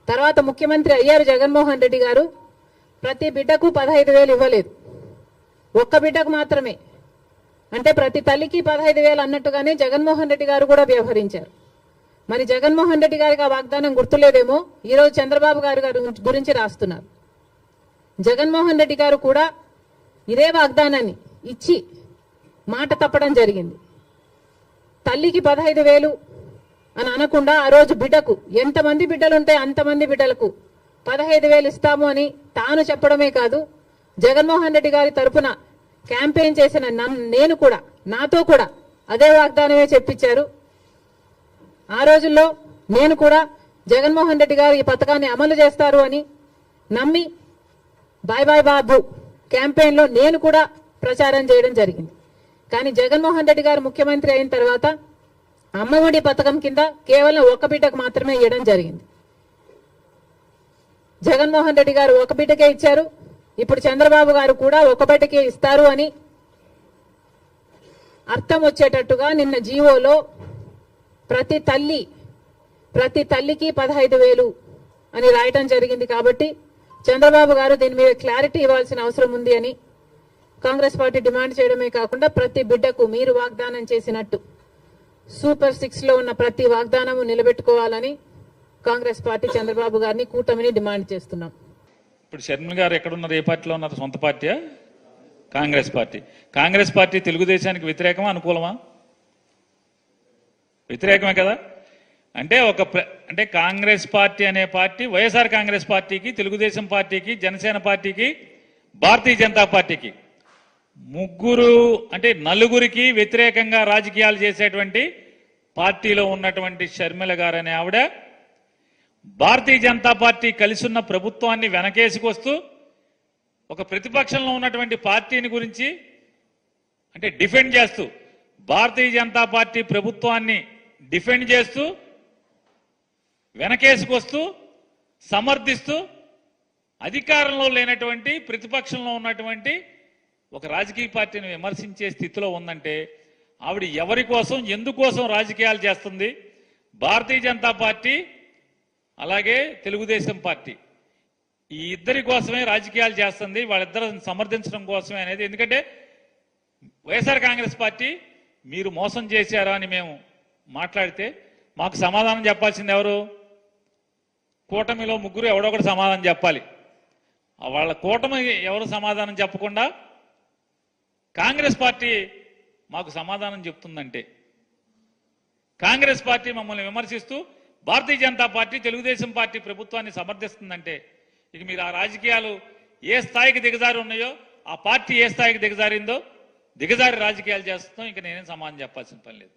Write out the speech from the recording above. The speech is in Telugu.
తర్వాత ముఖ్యమంత్రి అయ్యారు జగన్మోహన్ రెడ్డి గారు. ప్రతి బిడ్డకు 15,000 ఇవ్వలేదు, ఒక్క బిడ్డకు మాత్రమే. అంటే ప్రతి తల్లికి 15,000 అన్నట్టుగానే జగన్మోహన్ రెడ్డి గారు కూడా వ్యవహరించారు. మరి జగన్మోహన్ రెడ్డి గారికి ఆ వాగ్దానం గుర్తులేదేమో ఈరోజు చంద్రబాబు గారు గురించి రాస్తున్నారు. జగన్మోహన్ రెడ్డి గారు కూడా ఇదే వాగ్దానాన్ని ఇచ్చి మాట తప్పడం జరిగింది. తల్లికి 15,000 అని అనకుండా ఆ రోజు బిడ్డకు ఎంతమంది బిడ్డలుంటే అంతమంది బిడ్డలకు 15,000 ఇస్తాము అని తాను చెప్పడమే కాదు, జగన్మోహన్ రెడ్డి గారి తరఫున క్యాంపెయిన్ చేసిన నేను కూడా, నాతో కూడా అదే వాగ్దానమే చెప్పించారు. ఆ రోజుల్లో నేను కూడా జగన్మోహన్ రెడ్డి గారు ఈ పథకాన్ని అమలు చేస్తారు అని నమ్మి బాయ్ బాయ్ బాబు క్యాంపెయిన్లో నేను కూడా ప్రచారం చేయడం జరిగింది. కానీ జగన్మోహన్ రెడ్డి గారు ముఖ్యమంత్రి అయిన తర్వాత అమ్మఒడి పథకం కింద కేవలం ఒక బిడ్డకు మాత్రమే ఇవ్వడం జరిగింది. జగన్మోహన్ రెడ్డి గారు ఒక బిడ్డకే ఇచ్చారు. ఇప్పుడు చంద్రబాబు గారు కూడా ఒక బిడ్డకే ఇస్తారు అని అర్థం వచ్చేటట్టుగా నిన్న జీవోలో ప్రతి తల్లికి 15,000 అని రాయటం జరిగింది. కాబట్టి చంద్రబాబు గారు దీని మీద క్లారిటీ ఇవ్వాల్సిన అవసరం ఉంది అని కాంగ్రెస్ పార్టీ డిమాండ్ చేయడమే కాకుండా ప్రతి బిడ్డకు మీరు వాగ్దానం చేసినట్టు సూపర్ 6లో ఉన్న ప్రతి వాగ్దానము నిలబెట్టుకోవాలని కాంగ్రెస్ పార్టీ చంద్రబాబు గారిని, కూటమిని డిమాండ్ చేస్తున్నాం. ఇప్పుడు షర్మిల గారు ఎక్కడున్నారు? ఏ పార్టీలో ఉన్నారు? సొంత పార్టీయా? కాంగ్రెస్ పార్టీ. కాంగ్రెస్ పార్టీ తెలుగుదేశానికి వ్యతిరేకమా అనుకూలమా? వ్యతిరేకమే కదా. అంటే కాంగ్రెస్ పార్టీ అనే పార్టీ వైఎస్ఆర్ కాంగ్రెస్ పార్టీకి, తెలుగుదేశం పార్టీకి, జనసేన పార్టీకి, భారతీయ జనతా పార్టీకి నలుగురికి వ్యతిరేకంగా రాజకీయాలు చేసేటువంటి పార్టీలో ఉన్నటువంటి షర్మిల గారు అనే ఆవిడ భారతీయ జనతా పార్టీ కలిసున్న ప్రభుత్వాన్ని వెనకేసుకొస్తూ ఒక ప్రతిపక్షంలో ఉన్నటువంటి పార్టీని గురించి డిఫెండ్ చేస్తూ, భారతీయ జనతా పార్టీ ప్రభుత్వాన్ని డిఫెండ్ చేస్తూ, వెనకేసుకొస్తూ, సమర్థిస్తూ, అధికారంలో లేనటువంటి ప్రతిపక్షంలో ఉన్నటువంటి ఒక రాజకీయ పార్టీని విమర్శించే స్థితిలో ఉందంటే ఆవిడ ఎవరి కోసం, ఎందుకోసం రాజకీయాలు చేస్తుంది? భారతీయ జనతా పార్టీ అలాగే తెలుగుదేశం పార్టీ ఈ ఇద్దరి కోసమే రాజకీయాలు చేస్తుంది, వాళ్ళిద్దరిని సమర్థించడం కోసమే అనేది. ఎందుకంటే వైఎస్ఆర్ కాంగ్రెస్ పార్టీ మీరు మోసం చేశారా అని మేము మాట్లాడితే మాకు సమాధానం చెప్పాల్సింది ఎవరు? కూటమిలో ముగ్గురు ఎవడో ఒకటి సమాధానం చెప్పాలి. వాళ్ళ కూటమి ఎవరు సమాధానం చెప్పకుండా కాంగ్రెస్ పార్టీ మాకు సమాధానం చెప్తుందంటే, కాంగ్రెస్ పార్టీ మమ్మల్ని విమర్శిస్తూ భారతీయ జనతా పార్టీ, తెలుగుదేశం పార్టీ ప్రభుత్వాన్ని సమర్థిస్తుందంటే ఇక మీరు ఆ రాజకీయాలు ఏ స్థాయికి దిగజారి ఉన్నాయో, ఆ పార్టీ ఏ స్థాయికి దిగజారిందో దిగజారి రాజకీయాలు చేస్తుందో ఇంకా నేనేం సమాధానం చెప్పాల్సిన పని లేదు.